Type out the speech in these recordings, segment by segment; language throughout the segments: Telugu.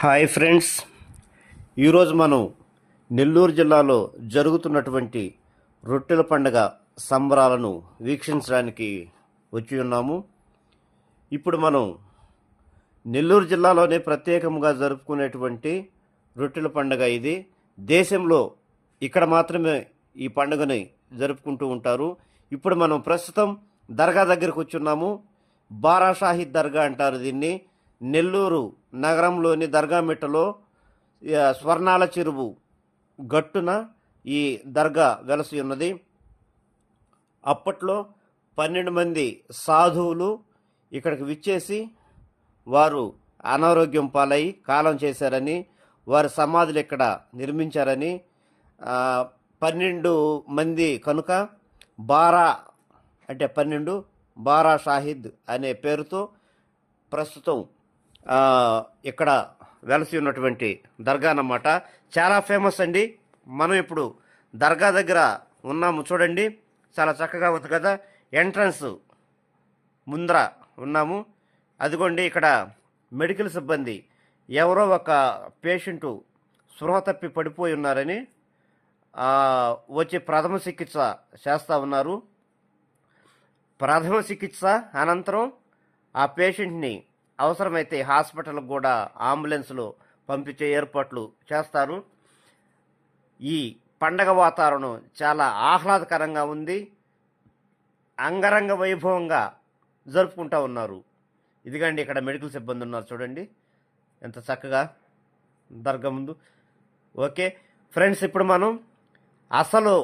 హాయ్ ఫ్రెండ్స్, ఈరోజు మనం నెల్లూరు జిల్లాలో జరుగుతున్నటువంటి రొట్టెల పండుగ సంబరాలను వీక్షించడానికి వచ్చి ఉన్నాము. ఇప్పుడు మనం నెల్లూరు జిల్లాలోనే ప్రత్యేకంగా జరుపుకునేటువంటి రొట్టెల పండుగ ఇది. దేశంలో ఇక్కడ మాత్రమే ఈ పండుగని జరుపుకుంటూ ఉంటారు. ఇప్పుడు మనం ప్రస్తుతం దర్గా దగ్గరకు వచ్చి ఉన్నాము. బారా షాహిద్ దర్గా అంటారు దీన్ని. నెల్లూరు నగరంలోని దర్గామిట్టలో స్వర్ణాల చెరువు గట్టున ఈ దర్గా వెలసి ఉన్నది. అప్పట్లో 12 మంది సాధువులు ఇక్కడికి విచ్చేసి వారు అనారోగ్యం పాలై కాలం చేశారని, వారి సమాధులు ఇక్కడ నిర్మించారని, 12 మంది కనుక బారా అంటే 12 బారా షాహిద్ అనే పేరుతో ప్రస్తుతం ఇక్కడ వెలసి ఉన్నటువంటి దర్గా అన్నమాట. చాలా ఫేమస్ అండి. మనం ఇప్పుడు దర్గా దగ్గర ఉన్నాము. చూడండి, చాలా చక్కగా ఉంది కదా. ఎంట్రన్స్ ముందర ఉన్నాము. అదిగోండి, ఇక్కడ మెడికల్ సిబ్బంది ఎవరో ఒక పేషెంటు స్పృహ తప్పి పడిపోయి ఉన్నారని వచ్చి ప్రథమ చికిత్స చేస్తూ ఉన్నారు. ప్రథమ చికిత్స అనంతరం ఆ పేషెంట్ని అవసరమైతే హాస్పిటల్కి కూడా అంబులెన్స్లో పంపించే ఏర్పాట్లు చేస్తారు. ఈ పండగ వాతావరణం చాలా ఆహ్లాదకరంగా ఉంది. అంగరంగ వైభవంగా జరుపుకుంటూ ఉన్నారు. ఇదిగండి, ఇక్కడ మెడికల్ సిబ్బంది ఉన్నారు. చూడండి ఎంత చక్కగా దర్గా ముందు. ఓకే ఫ్రెండ్స్, ఇప్పుడు మనం అసలు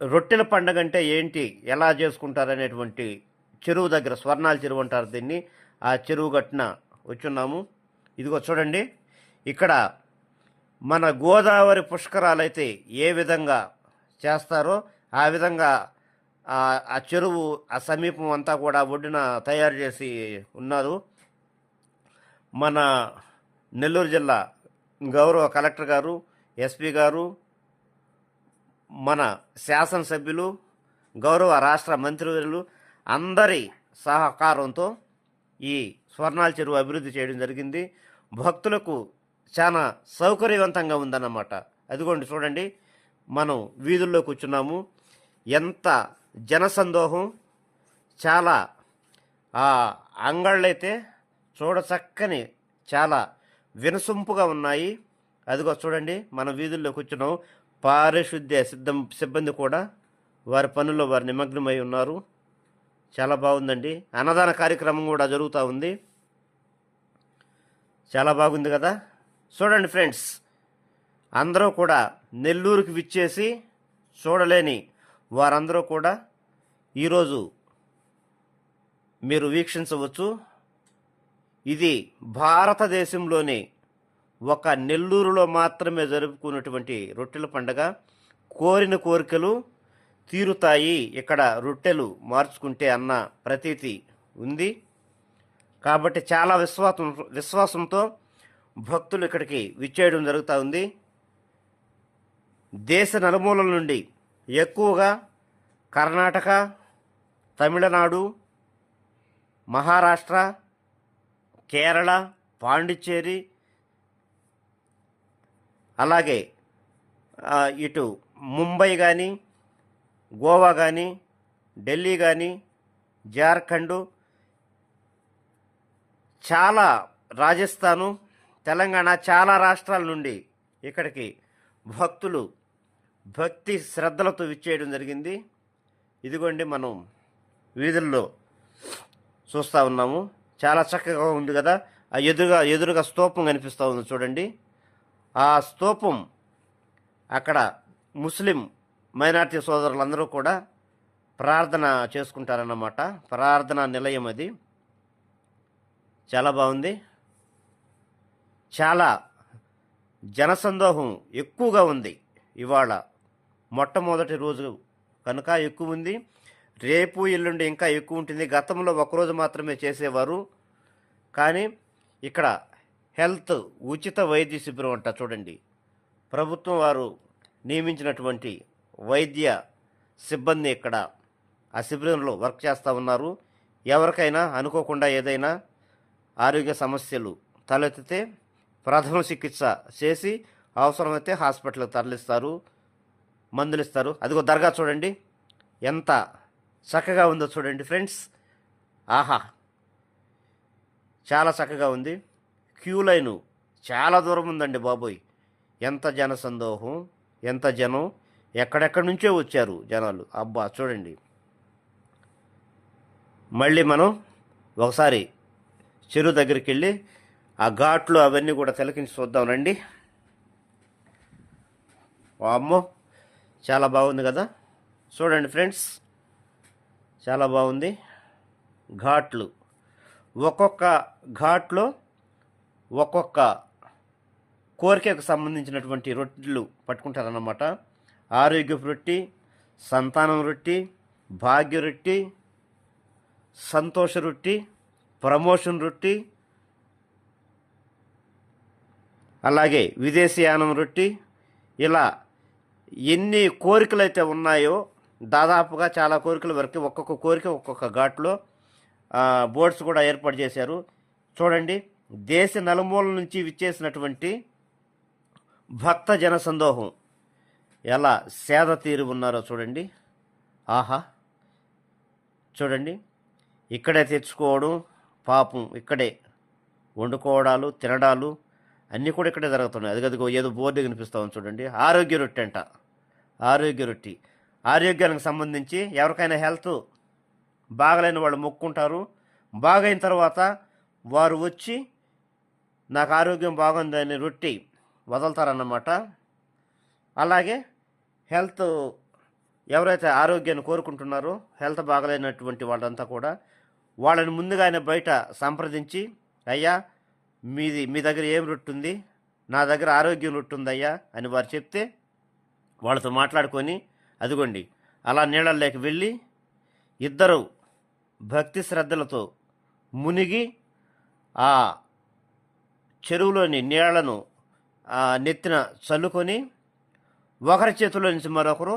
రొట్టెల పండగ అంటే ఏంటి, ఎలా చేసుకుంటారనేటువంటి చెరువు దగ్గర, స్వర్ణాల చెరువు అంటారు దీన్ని, ఆ చెరువు గట్టున వచ్చున్నాము. ఇదిగో చూడండి, ఇక్కడ మన గోదావరి పుష్కరాలైతే ఏ విధంగా చేస్తారో ఆ విధంగా ఆ చెరువు ఆ సమీపం అంతా కూడా ఒడ్డున తయారు చేసి ఉన్నారు. మన నెల్లూరు జిల్లా గౌరవ కలెక్టర్ గారు, ఎస్పీ గారు, మన శాసనసభ్యులు, గౌరవ రాష్ట్ర మంత్రివర్యులు అందరి సహకారంతో ఈ స్వర్ణాల చెరువు అభివృద్ధి చేయడం జరిగింది. భక్తులకు చాలా సౌకర్యవంతంగా ఉందన్నమాట. అదిగోండి చూడండి, మనం వీధుల్లో కూర్చున్నాము. ఎంత జనసందోహం! చాలా అంగళ్ళైతే చూడచక్కని చాలా వినసొంపుగా ఉన్నాయి. అదిగో చూడండి, మన వీధుల్లో కూర్చున్నాం. పారిశుద్ధ్య సిబ్బంది కూడా వారి పనుల్లో వారు నిమగ్నమై ఉన్నారు. చాలా బాగుందండి. అన్నదాన కార్యక్రమం కూడా జరుగుతూ ఉంది. చాలా బాగుంది కదా. చూడండి ఫ్రెండ్స్, అందరూ కూడా నెల్లూరుకి విచ్చేసి చూడలేని వారందరూ కూడా ఈరోజు మీరు వీక్షించవచ్చు. ఇది భారతదేశంలోని ఒక నెల్లూరులో మాత్రమే జరుపుకున్నటువంటి రొట్టెల పండుగ. కోరిన కోరికలు తీరుతాయి ఇక్కడ రొట్టెలు మార్చుకుంటే అన్న ప్రతీతి ఉంది. కాబట్టి చాలా విశ్వాసంతో భక్తులు ఇక్కడికి విచ్చేయడం జరుగుతూ ఉంది. దేశ నలుమూలల నుండి ఎక్కువగా కర్ణాటక, తమిళనాడు, మహారాష్ట్ర, కేరళ, పాండిచ్చేరి, అలాగే ఇటు ముంబై కానీ, గోవా కానీ, ఢిల్లీ కానీ, జార్ఖండ్, చాలా రాజస్థాను, తెలంగాణ, చాలా రాష్ట్రాల నుండి ఇక్కడికి భక్తులు భక్తి శ్రద్ధలతో విచ్చేయడం జరిగింది. ఇదిగోండి, మనం వీధుల్లో చూస్తూ ఉన్నాము. చాలా చక్కగా ఉంది కదా. ఆ ఎదురుగా స్తూపం కనిపిస్తూ ఉంది చూడండి. ఆ స్తూపం అక్కడ ముస్లిం మైనార్టీ సోదరులందరూ కూడా ప్రార్థన చేసుకుంటారన్నమాట. ప్రార్థనా నిలయం అది. చాలా బాగుంది. చాలా జనసందోహం ఎక్కువగా ఉంది. ఇవాళ మొట్టమొదటి రోజు కనుక ఎక్కువ ఉంది. రేపు ఎల్లుండి ఇంకా ఎక్కువ ఉంటుంది. గతంలో ఒకరోజు మాత్రమే చేసేవారు, కానీ ఇక్కడ హెల్త్ ఉచిత వైద్య శిబిరం అంట. చూడండి, ప్రభుత్వం వారు నియమించినటువంటి వైద్య సిబ్బంది ఇక్కడ ఆ శిబిరంలో వర్క్ చేస్తూ ఉన్నారు. ఎవరికైనా అనుకోకుండా ఏదైనా ఆరోగ్య సమస్యలు తలెత్తితే ప్రథమ చికిత్స చేసి అవసరమైతే హాస్పిటల్కి తరలిస్తారు, మందులు ఇస్తారు. అదిగో దర్గా చూడండి ఎంత చక్కగా ఉందో చూడండి ఫ్రెండ్స్. ఆహా, చాలా చక్కగా ఉంది. క్యూ లైను చాలా దూరం ఉందండి బాబోయ్. ఎంత జనసందోహం, ఎంత జనం, ఎక్కడెక్కడి నుంచో వచ్చారు జనాలు. అబ్బా చూడండి. మళ్ళీ మనం ఒకసారి చెరువు దగ్గరికి వెళ్ళి ఆ ఘాట్లు అవన్నీ కూడా తిలకించి చూద్దాం రండి. అమ్మో, చాలా బాగుంది కదా చూడండి ఫ్రెండ్స్, చాలా బాగుంది. ఘాట్లు, ఒక్కొక్క ఘాట్లో ఒక్కొక్క కోరికకు సంబంధించినటువంటి రొట్టెలు పట్టుకుంటారన్నమాట. ఆరోగ్యపు రొట్టి, సంతానం రొట్టి, భాగ్య రొట్టి, సంతోష రొట్టి, ప్రమోషన్ రొట్టి, అలాగే విదేశీయానం రొట్టి, ఇలా ఎన్ని కోరికలు అయితే ఉన్నాయో దాదాపుగా చాలా కోరికల వరకు ఒక్కొక్క కోరిక ఒక్కొక్క ఘాట్లో బోర్డ్స్ కూడా ఏర్పాటు చేశారు. చూడండి, దేశ నలుమూల నుంచి విచ్చేసినటువంటి భక్త జనసందోహం ఎలా సేద తీరి ఉన్నారో చూడండి. ఆహా చూడండి, ఇక్కడే తెచ్చుకోవడం పాపం, ఇక్కడే వండుకోవడాలు తినడాలు అన్నీ కూడా ఇక్కడే జరుగుతున్నాయి. అదిగదిగో ఏదో బోర్డు కనిపిస్తామని చూడండి. ఆరోగ్య రొట్టె అంట, ఆరోగ్య రొట్టి. ఆరోగ్యానికి సంబంధించి ఎవరికైనా హెల్త్ బాగలేని వాళ్ళు మొక్కుంటారు. బాగైన తర్వాత వారు వచ్చి నాకు ఆరోగ్యం బాగుందని రొట్టి వదులుతారన్నమాట. అలాగే హెల్త్ ఎవరైతే ఆరోగ్యాన్ని కోరుకుంటున్నారో హెల్త్ బాగలేనటువంటి వాళ్ళంతా కూడా వాళ్ళని ముందుగానే బయట సంప్రదించి, అయ్యా మీ దగ్గర ఏం రొట్టె ఉంది, నా దగ్గర ఆరోగ్యం రొట్టె ఉందయ్యా అని వారు చెప్తే వాళ్ళతో మాట్లాడుకొని అదిగోండి అలా నీళ్ళల్లోకి వెళ్ళి ఇద్దరు భక్తి శ్రద్ధలతో మునిగి ఆ చెరువులోని నీళ్లను నెత్తిన చల్లుకొని ఒకరి చేతిలో నుంచి మరొకరు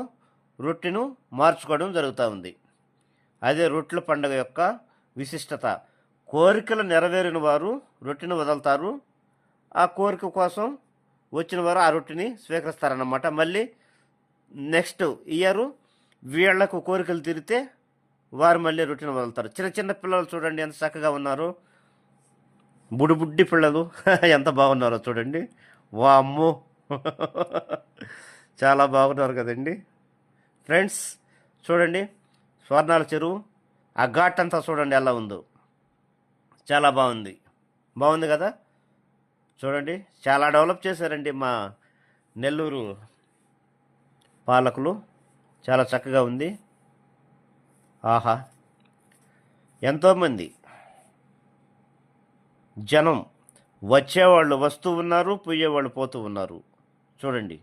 రొట్టెను మార్చుకోవడం జరుగుతూ ఉంది. అదే రొట్టెల పండుగ యొక్క విశిష్టత. కోరికలు నెరవేరిన వారు రొట్టెను వదులుతారు. ఆ కోరిక కోసం వచ్చిన వారు ఆ రొట్టెని స్వీకరిస్తారన్నమాట. మళ్ళీ నెక్స్ట్ ఇయర్ వీళ్లకు కోరికలు తీరితే వారు మళ్ళీ రొట్టెను వదులుతారు. చిన్న చిన్న పిల్లలు చూడండి ఎంత చక్కగా ఉన్నారు, బుడ్డి పిల్లలు ఎంత బాగున్నారో చూడండి. వామ్మో చాలా బాగున్నారు కదండి ఫ్రెండ్స్. చూడండి స్వర్ణాల చెరువు, ఆ ఘాట్ అంతా చూడండి ఎలా ఉందో, చాలా బాగుంది. బాగుంది కదా చూడండి. చాలా డెవలప్ చేశారండి మా నెల్లూరు పాలకులు, చాలా చక్కగా ఉంది. ఆహా, ఎంతోమంది జనం వచ్చేవాళ్ళు వస్తూ ఉన్నారు, పోయేవాళ్ళు పోతూ ఉన్నారు చూడండి.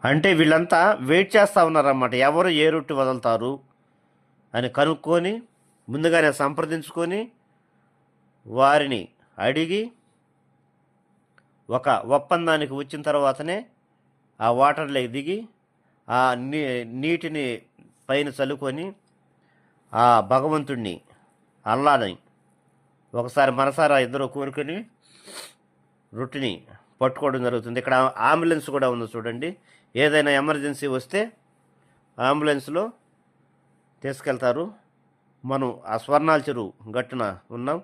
అంటే వీళ్ళంతా వెయిట్ చేస్తూ ఉన్నారన్నమాట, ఎవరు ఏ రొట్టె వదులుతారు అని కనుక్కొని ముందుగానే సంప్రదించుకొని వారిని అడిగి ఒక ఒప్పందానికి వచ్చిన తర్వాతనే ఆ వాటర్లోకి దిగి ఆ నీటిని పైన చల్లుకొని ఆ భగవంతుడిని అల్లాని ఒకసారి మనసారా ఇద్దరు కోరుకొని రొట్టెని పట్టుకోవడం జరుగుతుంది. ఇక్కడ అంబులెన్స్ కూడా ఉంది చూడండి. ఏదైనా ఎమర్జెన్సీ వస్తే అంబులెన్స్లో తీసుకెళ్తారు. మనం ఆ స్వర్ణాల చెరువు గట్టున ఉన్నాం,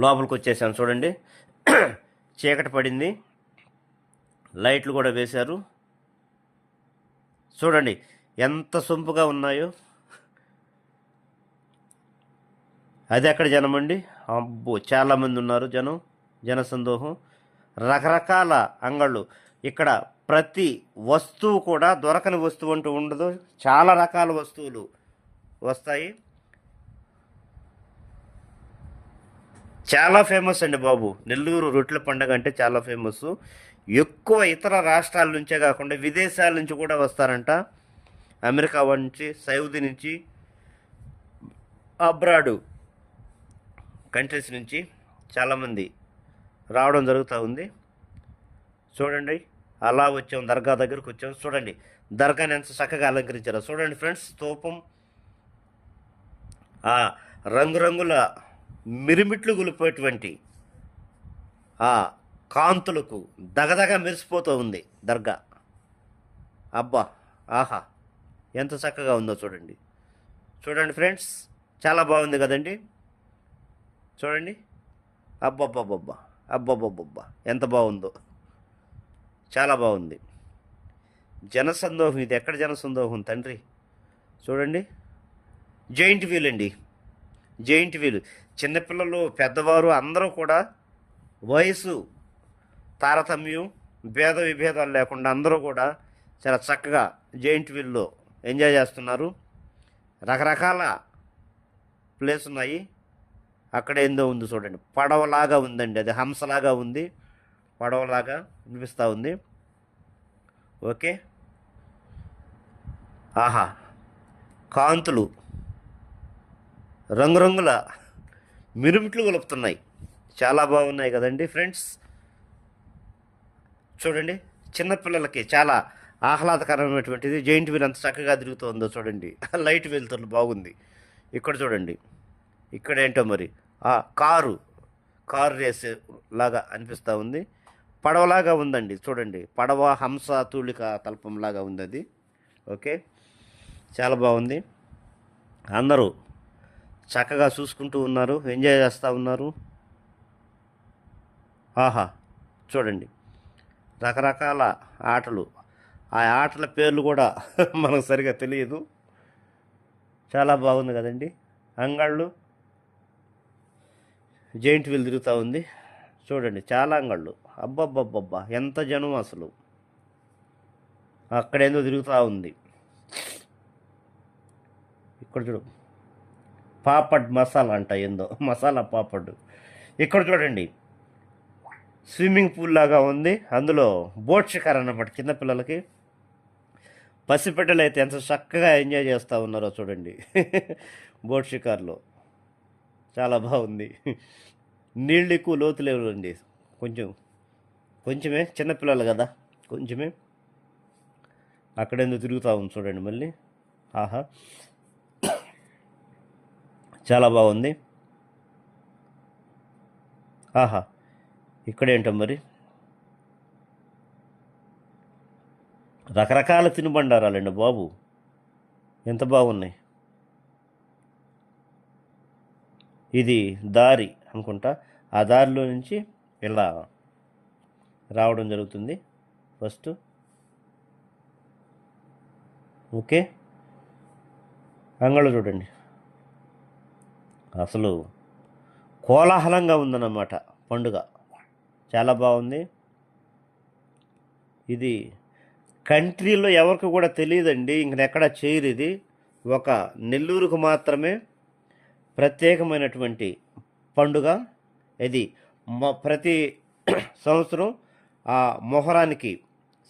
లోపలికి వచ్చేసాం చూడండి. చీకటి పడింది, లైట్లు కూడా వేశారు చూడండి ఎంత సొంపుగా ఉన్నాయో. అది ఎక్కడ జనం అండి, అబ్బో చాలామంది ఉన్నారు జనసందోహం. రకరకాల అంగళ్ళు ఇక్కడ, ప్రతి వస్తువు కూడా దొరకని వస్తువు అంటూ ఉండదు, చాలా రకాల వస్తువులు వస్తాయి. చాలా ఫేమస్ అండి బాబు, నెల్లూరు రొట్టెల పండుగ అంటే చాలా ఫేమస్. ఎక్కువ ఇతర రాష్ట్రాల నుంచే కాకుండా విదేశాల నుంచి కూడా వస్తారంట. అమెరికా నుంచి, సౌదీ నుంచి, అబ్రాడు కంట్రీస్ నుంచి చాలామంది రావడం జరుగుతూ ఉంది. చూడండి అలా వచ్చాం, దర్గా దగ్గరకు వచ్చాం. చూడండి దర్గాని ఎంత చక్కగా అలంకరించారో చూడండి ఫ్రెండ్స్. స్తూపం, ఆ రంగురంగుల మిరుమిట్లు గొలిపేటువంటి ఆ కాంతులకు దగదగ మెరిసిపోతూ ఉంది దర్గా. అబ్బా, ఆహా, ఎంత చక్కగా ఉందో చూడండి. చూడండి ఫ్రెండ్స్, చాలా బాగుంది కదండి. చూడండి, అబ్బబ్బబ్బబ్బా, అబ్బబ్బబ్బబ్బా, ఎంత బాగుందో, చాలా బాగుంది. జనసందోహం, ఇది ఎక్కడ జనసందోహం తండ్రి. చూడండి, జైంట్ వీల్ అండి, జైంట్ వీల్. చిన్నపిల్లలు, పెద్దవారు అందరూ కూడా వయసు తారతమ్యం, భేద విభేదాలు లేకుండా అందరూ కూడా చాలా చక్కగా జైంట్ వీల్లో ఎంజాయ్ చేస్తున్నారు. రకరకాల ప్లేస్ ఉన్నాయి. అక్కడ ఏందో ఉంది చూడండి, పడవలాగా ఉందండి, అది హంసలాగా ఉంది, పడవలాగా అనిపిస్తూ ఉంది. ఓకే, ఆహా, కాంతులు రంగురంగుల మిరుమిట్లు గొలుపుతున్నాయి, చాలా బాగున్నాయి కదండి ఫ్రెండ్స్. చూడండి, చిన్నపిల్లలకి చాలా ఆహ్లాదకరమైనటువంటిది. జైంట్ వీల్ ఎంత చక్కగా తిరుగుతుందో చూడండి, లైట్ వెళ్తుంది, బాగుంది. ఇక్కడ చూడండి, ఇక్కడ ఏంటో మరి కారు కారు రేస్ లాగా అనిపిస్తూ ఉంది, పడవలాగా ఉందండి. చూడండి, పడవ హంస తూలిక తల్పంలాగా ఉంది అది. ఓకే, చాలా బాగుంది. అందరూ చక్కగా చూసుకుంటూ ఉన్నారు, ఎంజాయ్ చేస్తూ ఉన్నారు. ఆహా, చూడండి, రకరకాల ఆటలు. ఆ ఆటల పేర్లు కూడా మనకు సరిగా తెలియదు. చాలా బాగుంది కదండి. అంగళ్ళు, జైంట్ వీల్ తిరుగుతూ ఉంది. చూడండి, చాలా అంగళ్ళు. అబ్బబ్బబ్బబ్బా, ఎంత జనం అసలు. అక్కడేందో తిరుగుతూ ఉంది. ఇక్కడ చూడు, పాపడ్ మసాలా అంట, ఏందో మసాలా పాపడ్. ఇక్కడ చూడండి, స్విమ్మింగ్ పూల్ లాగా ఉంది, అందులో బోట్ షికార్ అన్నమాట చిన్నపిల్లలకి. పసిపిట్టలు అయితే ఎంత చక్కగా ఎంజాయ్ చేస్తూ ఉన్నారో చూడండి బోట్ షికార్లో. చాలా బాగుంది. నీళ్ళు ఎక్కువ లోతు లేవండి, కొంచెమే, చిన్నపిల్లలు కదా, కొంచెమే. అక్కడేందో తిరుగుతూ ఉంది చూడండి మళ్ళీ. ఆహా, చాలా బాగుంది. ఆహా, ఇక్కడేంటో మరి రకరకాల తినుబండారాలండి బాబు, ఎంత బాగున్నాయి. ఇది దారి అనుకుంటా, ఆ దారిలో నుంచి ఇలా రావడం జరుగుతుంది ఫస్ట్. ఓకే, అంగళ్ళు చూడండి, అసలు కోలాహలంగా ఉందన్నమాట పండుగ, చాలా బాగుంది. ఇది కంట్రీలో ఎవరికి కూడా తెలియదండి, ఇంకెక్కడ చేయరు. ఇది ఒక నెల్లూరుకు మాత్రమే ప్రత్యేకమైనటువంటి పండుగ ఇది. ప్రతి సంవత్సరం ఆ మొహరానికి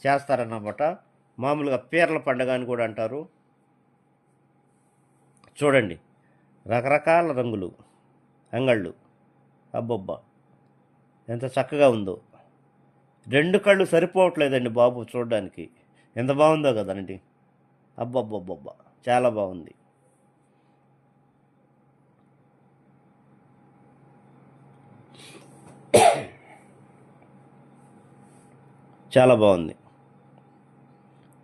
చేస్తారన్నమాట. మామూలుగా పీర్ల పండుగ అని కూడా అంటారు. చూడండి, రకరకాల రంగులు అంగళ్ళు. అబ్బబ్బా, ఎంత చక్కగా ఉందో. రెండు కళ్ళు సరిపోవట్లేదండి బాబు చూడడానికి, ఎంత బాగుందో కదండి. అబ్బబ్బబ్బబ్బా, చాలా బాగుంది. చాలా బాగుంది,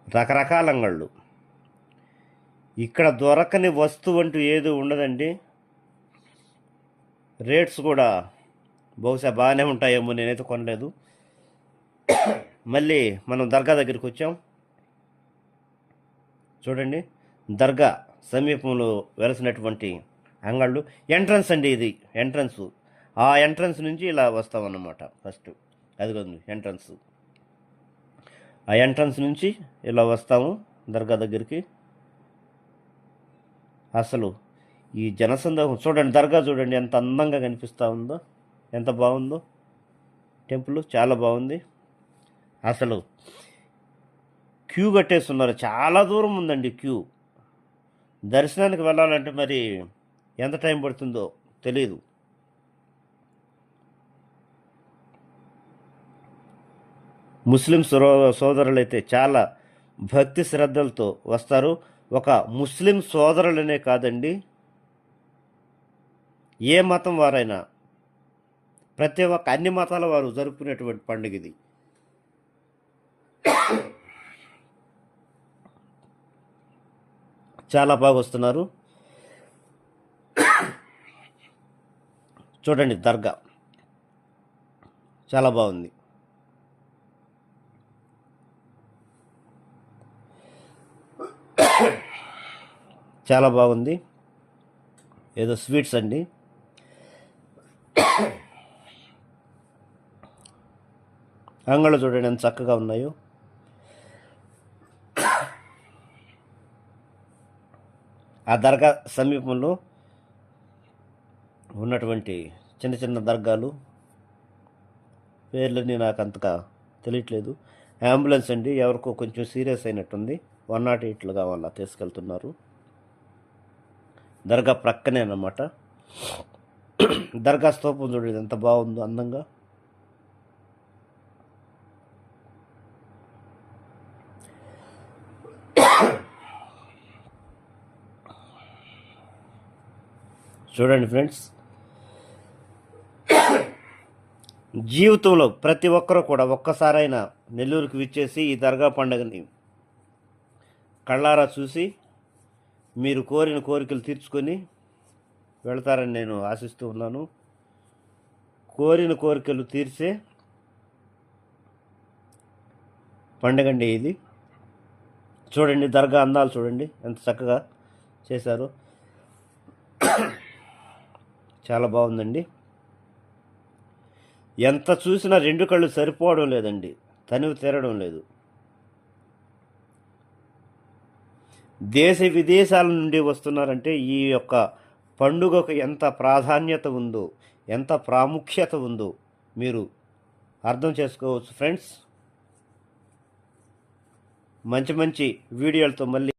రకరకాల అంగళ్ళు. ఇక్కడ దొరకని వస్తువు అంటూ ఏది ఉండదండి. రేట్స్ కూడా బహుశా బాగానే ఉంటాయేమో, నేనైతే కొనలేదు. మళ్ళీ మనం దర్గా దగ్గరికి వచ్చాం. చూడండి, దర్గా సమీపంలో వెలసినటువంటి అంగళ్ళు. ఎంట్రన్స్ అండి ఇది, ఎంట్రన్స్. ఆ ఎంట్రన్స్ నుంచి ఇలా వస్తామన్నమాట. ఫస్ట్ అదిగోండి ఎంట్రన్స్. ఆ ఎంట్రన్స్ నుంచి ఇలా వస్తాము దర్గా దగ్గరికి. అసలు ఈ జనసందోహం చూడండి, దర్గా చూడండి ఎంత అందంగా కనిపిస్తూ ఉందో, ఎంత బాగుందో. టెంపుల్ చాలా బాగుంది. అసలు క్యూ కట్టేస్తున్నారు, చాలా దూరం ఉందండి క్యూ. దర్శనానికి వెళ్ళాలంటే మరి ఎంత టైం పడుతుందో తెలియదు. ముస్లిం సోదరులైతే చాలా భక్తి శ్రద్ధలతో వస్తారు. ఒక ముస్లిం సోదరులనే కాదండి, ఏ మతం వారైనా ప్రతి ఒక్క అన్ని మతాల వారు జరుపుకునేటువంటి పండుగ ఇది. చాలా బాగా వస్తున్నారు. చూడండి దర్గా చాలా బాగుంది. చాలా బాగుంది. ఏదో స్వీట్స్ అండి. అంగళ్ళు చూడండి ఎంత చక్కగా ఉన్నాయో. ఆ దర్గా సమీపంలో ఉన్నటువంటి చిన్న చిన్న దర్గాలు పేర్లన్నీ నాకు అంతగా తెలియట్లేదు. అంబులెన్స్ అండి, ఎవరికో కొంచెం సీరియస్ అయినట్టుంది. 108 కావాలా తీసుకెళ్తున్నారు. దర్గా ప్రక్కనే అన్నమాట. దర్గా స్తూపం చూడండి ఎంత బాగుందో అందంగా. చూడండి ఫ్రెండ్స్, జీవితంలో ప్రతి ఒక్కరూ కూడా ఒక్కసారైనా నెల్లూరుకి విచ్చేసి ఈ దర్గా పండుగని కళ్ళారా చూసి మీరు కోరిన కోరికలు తీర్చుకొని వెళతారని నేను ఆశిస్తూ ఉన్నాను. కోరిన కోరికలు తీర్చే పండుగండి ఇది. చూడండి దర్గా అందాలు చూడండి ఎంత చక్కగా చేశారు. చాలా బాగుందండి. ఎంత చూసినా 2 కళ్ళు సరిపోవడం లేదండి, తనివి తీరడం లేదు. దేశ విదేశాల నుండి వస్తున్నారంటే ఈ యొక్క పండుగకు ఎంత ప్రాధాన్యత ఉందో, ఎంత ప్రాముఖ్యత ఉందో మీరు అర్థం చేసుకోవచ్చు ఫ్రెండ్స్. మంచి మంచి వీడియోలతో మళ్ళీ